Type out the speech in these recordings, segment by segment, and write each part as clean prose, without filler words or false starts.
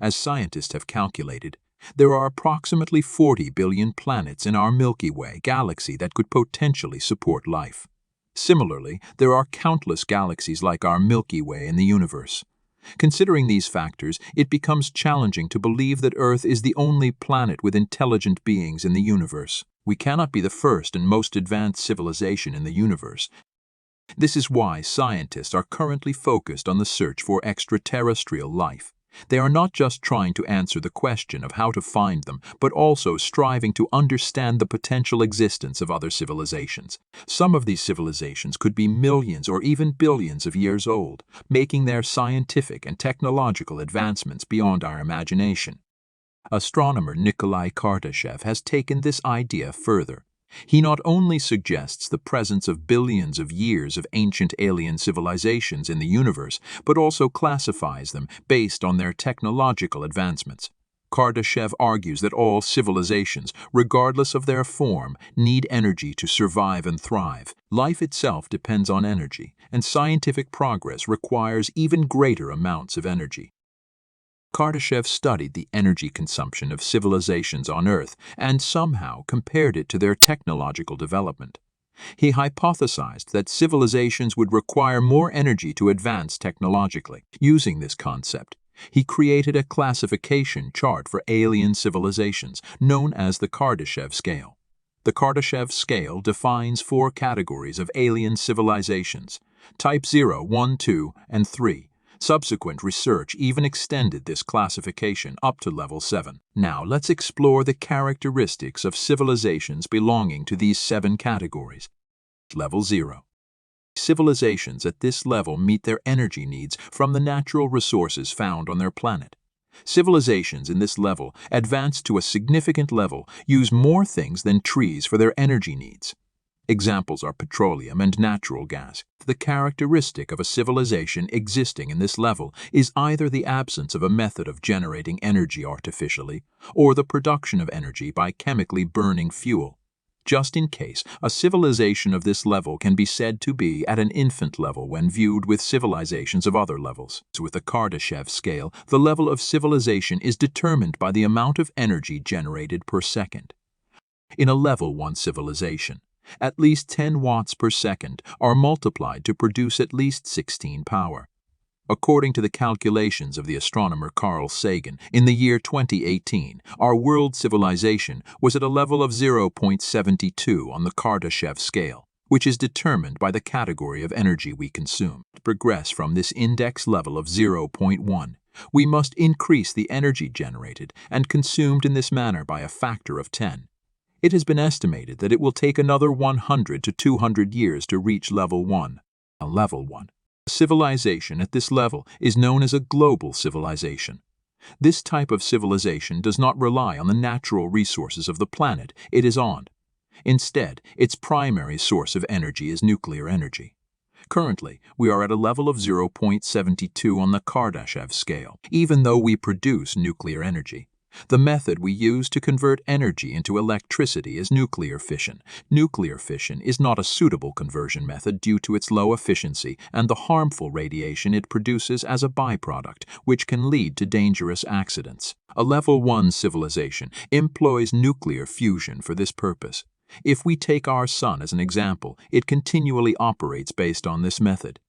As scientists have calculated, there are approximately 40 billion planets in our Milky Way galaxy that could potentially support life. Similarly, there are countless galaxies like our Milky Way in the universe. Considering these factors, it becomes challenging to believe that Earth is the only planet with intelligent beings in the universe. We cannot be the first and most advanced civilization in the universe. This is why scientists are currently focused on the search for extraterrestrial life. They are not just trying to answer the question of how to find them, but also striving to understand the potential existence of other civilizations. Some of these civilizations could be millions or even billions of years old, making their scientific and technological advancements beyond our imagination. Astronomer Nikolai Kardashev has taken this idea further. He not only suggests the presence of billions of years of ancient alien civilizations in the universe, but also classifies them based on their technological advancements. Kardashev argues that all civilizations, regardless of their form, need energy to survive and thrive. Life itself depends on energy, and scientific progress requires even greater amounts of energy. Kardashev studied the energy consumption of civilizations on Earth and somehow compared it to their technological development. He hypothesized that civilizations would require more energy to advance technologically. Using this concept, he created a classification chart for alien civilizations known as the Kardashev scale. The Kardashev scale defines 4 categories of alien civilizations: Type 0, 1, 2, and 3. Subsequent research even extended this classification up to level 7. Now let's explore the characteristics of civilizations belonging to these 7 categories. Level 0. Civilizations at this level meet their energy needs from the natural resources found on their planet. Civilizations in this level, advanced to a significant level, use more things than trees for their energy needs. Examples are petroleum and natural gas. The characteristic of a civilization existing in this level is either the absence of a method of generating energy artificially, or the production of energy by chemically burning fuel. Just in case, a civilization of this level can be said to be at an infant level when viewed with civilizations of other levels. With the Kardashev scale, the level of civilization is determined by the amount of energy generated per second. In a level 1 civilization, at least 10 watts per second are multiplied to produce at least 16 power. According to the calculations of the astronomer Carl Sagan, in the year 2018, our world civilization was at a level of 0.72 on the Kardashev scale, which is determined by the category of energy we consume. To progress from this index level of 0.1, we must increase the energy generated and consumed in this manner by a factor of 10. It has been estimated that it will take another 100 to 200 years to reach level 1. Level 1. Civilization at this level is known as a global civilization. This type of civilization does not rely on the natural resources of the planet it is on. Instead, its primary source of energy is nuclear energy. Currently, we are at a level of 0.72 on the Kardashev scale, even though we produce nuclear energy. The method we use to convert energy into electricity is nuclear fission. Nuclear fission is not a suitable conversion method due to its low efficiency and the harmful radiation it produces as a byproduct, which can lead to dangerous accidents. A level 1 civilization employs nuclear fusion for this purpose. If we take our sun as an example, it continually operates based on this method.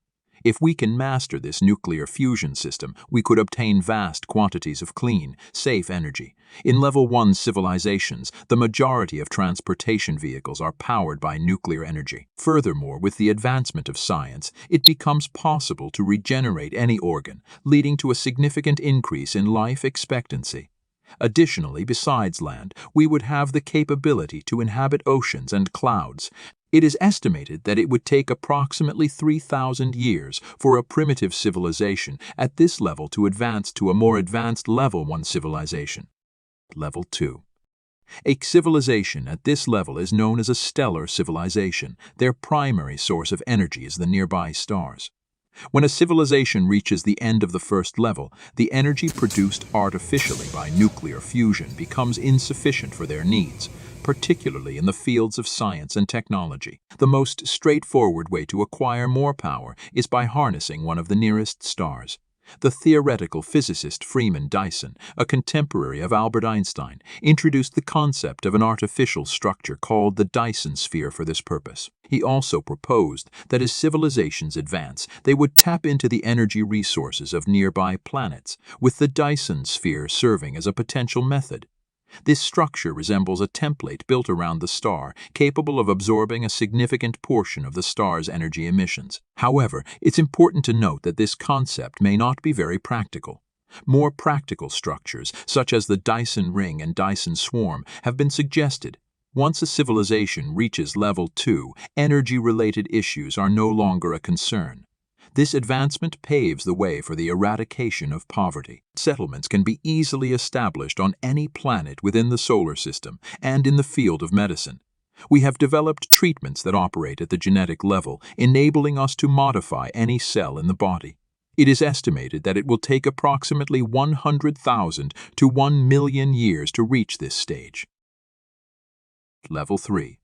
If we can master this nuclear fusion system, we could obtain vast quantities of clean, safe energy. In level 1 civilizations, the majority of transportation vehicles are powered by nuclear energy. Furthermore, with the advancement of science, it becomes possible to regenerate any organ, leading to a significant increase in life expectancy. Additionally, besides land, we would have the capability to inhabit oceans and clouds. It is estimated that it would take approximately 3,000 years for a primitive civilization at this level to advance to a more advanced level 1 civilization. Level 2. A civilization at this level is known as a stellar civilization. Their primary source of energy is the nearby stars. When a civilization reaches the end of the first level, the energy produced artificially by nuclear fusion becomes insufficient for their needs, particularly in the fields of science and technology. The most straightforward way to acquire more power is by harnessing one of the nearest stars. The theoretical physicist Freeman Dyson, a contemporary of Albert Einstein, introduced the concept of an artificial structure called the Dyson sphere for this purpose. He also proposed that as civilizations advance, they would tap into the energy resources of nearby planets, with the Dyson sphere serving as a potential method. This structure resembles a template built around the star, capable of absorbing a significant portion of the star's energy emissions. However, it's important to note that this concept may not be very practical. More practical structures, such as the Dyson ring and Dyson swarm, have been suggested. Once a civilization reaches level 2, energy-related issues are no longer a concern. This advancement paves the way for the eradication of poverty. Settlements can be easily established on any planet within the solar system and in the field of medicine. We have developed treatments that operate at the genetic level, enabling us to modify any cell in the body. It is estimated that it will take approximately 100,000 to 1 million years to reach this stage. Level 3.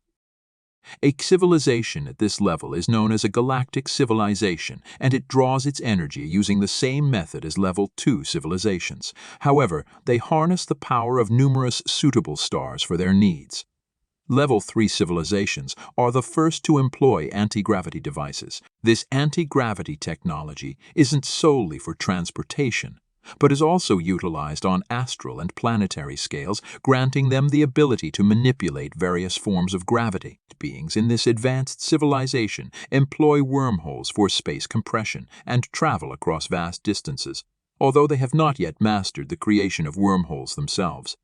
A civilization at this level is known as a galactic civilization, and it draws its energy using the same method as level 2 civilizations. However, they harness the power of numerous suitable stars for their needs. Level 3 civilizations are the first to employ anti-gravity devices. This anti-gravity technology isn't solely for transportation, but is also utilized on astral and planetary scales, granting them the ability to manipulate various forms of gravity. Beings in this advanced civilization employ wormholes for space compression and travel across vast distances, although they have not yet mastered the creation of wormholes themselves.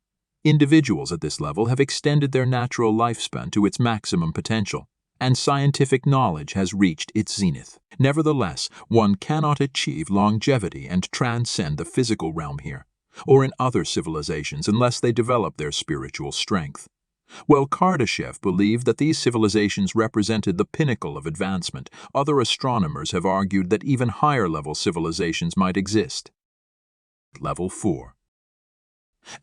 Individuals at this level have extended their natural lifespan to its maximum potential, and scientific knowledge has reached its zenith. Nevertheless, one cannot achieve longevity and transcend the physical realm here, or in other civilizations, unless they develop their spiritual strength. While Kardashev believed that these civilizations represented the pinnacle of advancement, other astronomers have argued that even higher-level civilizations might exist. Level 4.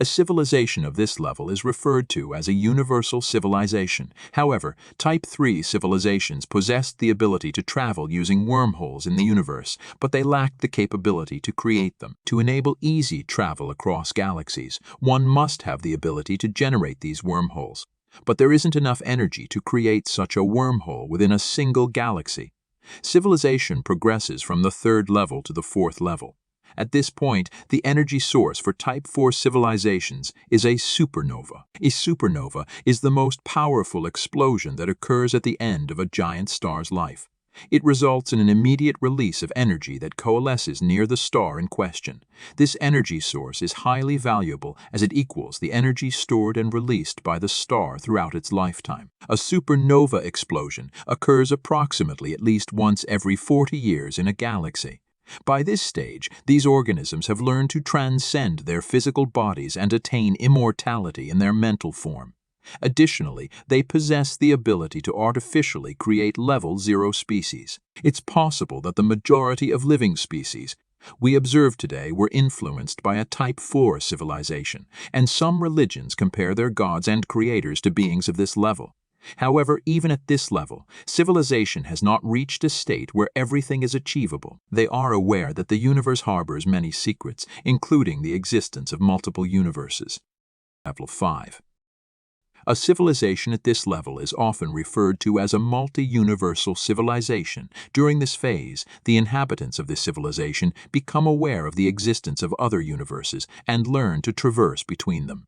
A civilization of this level is referred to as a universal civilization. However, Type 3 civilizations possessed the ability to travel using wormholes in the universe, but they lacked the capability to create them. To enable easy travel across galaxies, one must have the ability to generate these wormholes. But there isn't enough energy to create such a wormhole within a single galaxy. Civilization progresses from the 3rd level to the 4th level. At this point, the energy source for Type 4 civilizations is a supernova. A supernova is the most powerful explosion that occurs at the end of a giant star's life. It results in an immediate release of energy that coalesces near the star in question. This energy source is highly valuable as it equals the energy stored and released by the star throughout its lifetime. A supernova explosion occurs approximately at least once every 40 years in a galaxy. By this stage, these organisms have learned to transcend their physical bodies and attain immortality in their mental form. Additionally, they possess the ability to artificially create level 0 species. It's possible that the majority of living species we observe today were influenced by a Type 4 civilization, and some religions compare their gods and creators to beings of this level. However, even at this level, civilization has not reached a state where everything is achievable. They are aware that the universe harbors many secrets, including the existence of multiple universes. Level 5. A civilization at this level is often referred to as a multi-universal civilization. During this phase, the inhabitants of this civilization become aware of the existence of other universes and learn to traverse between them.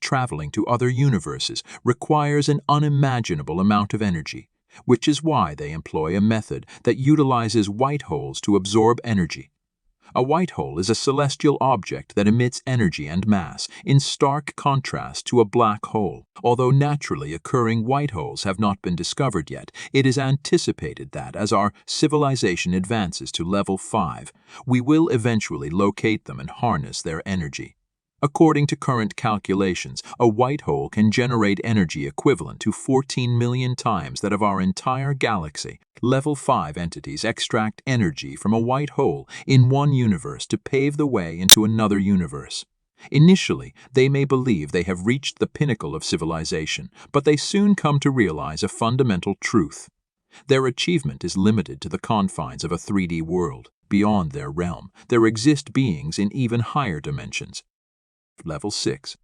Traveling to other universes requires an unimaginable amount of energy, which is why they employ a method that utilizes white holes to absorb energy. A white hole is a celestial object that emits energy and mass, in stark contrast to a black hole. Although naturally occurring white holes have not been discovered yet, it is anticipated that as our civilization advances to level 5, we will eventually locate them and harness their energy. According to current calculations, a white hole can generate energy equivalent to 14 million times that of our entire galaxy. Level 5 entities extract energy from a white hole in one universe to pave the way into another universe. Initially, they may believe they have reached the pinnacle of civilization, but they soon come to realize a fundamental truth. Their achievement is limited to the confines of a 3D world. Beyond their realm, there exist beings in even higher dimensions. Level 6.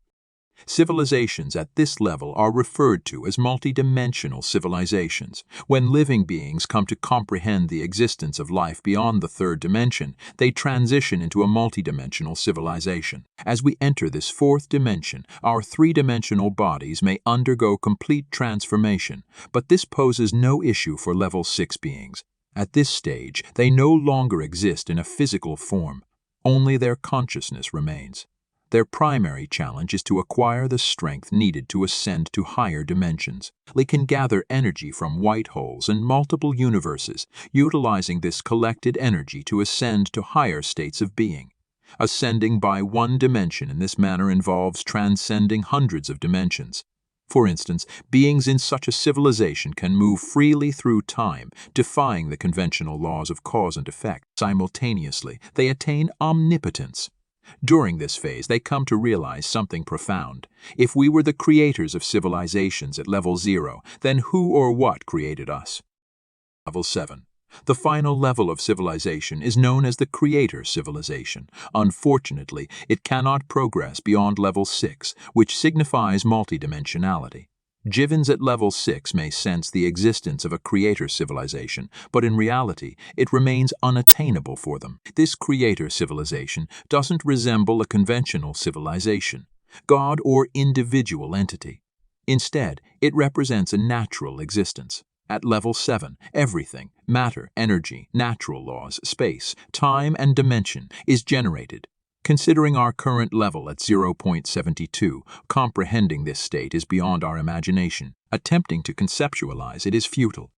Civilizations at this level are referred to as multidimensional civilizations. When living beings come to comprehend the existence of life beyond the third dimension, they transition into a multidimensional civilization. As we enter this fourth dimension, our three-dimensional bodies may undergo complete transformation, but this poses no issue for level 6 beings. At this stage, they no longer exist in a physical form. Only their consciousness remains. Their primary challenge is to acquire the strength needed to ascend to higher dimensions. They can gather energy from white holes and multiple universes, utilizing this collected energy to ascend to higher states of being. Ascending by one dimension in this manner involves transcending hundreds of dimensions. For instance, beings in such a civilization can move freely through time, defying the conventional laws of cause and effect. Simultaneously, they attain omnipotence. During this phase, they come to realize something profound. If we were the creators of civilizations at level 0, then who or what created us? Level 7. The final level of civilization is known as the creator civilization. Unfortunately, it cannot progress beyond level 6, which signifies multidimensionality. Jivans at level 6 may sense the existence of a creator civilization, but in reality, it remains unattainable for them. This creator civilization doesn't resemble a conventional civilization, God or individual entity. Instead, it represents a natural existence. At level 7, everything, matter, energy, natural laws, space, time, and dimension, is generated. Considering our current level at 0.72, comprehending this state is beyond our imagination. Attempting to conceptualize it is futile.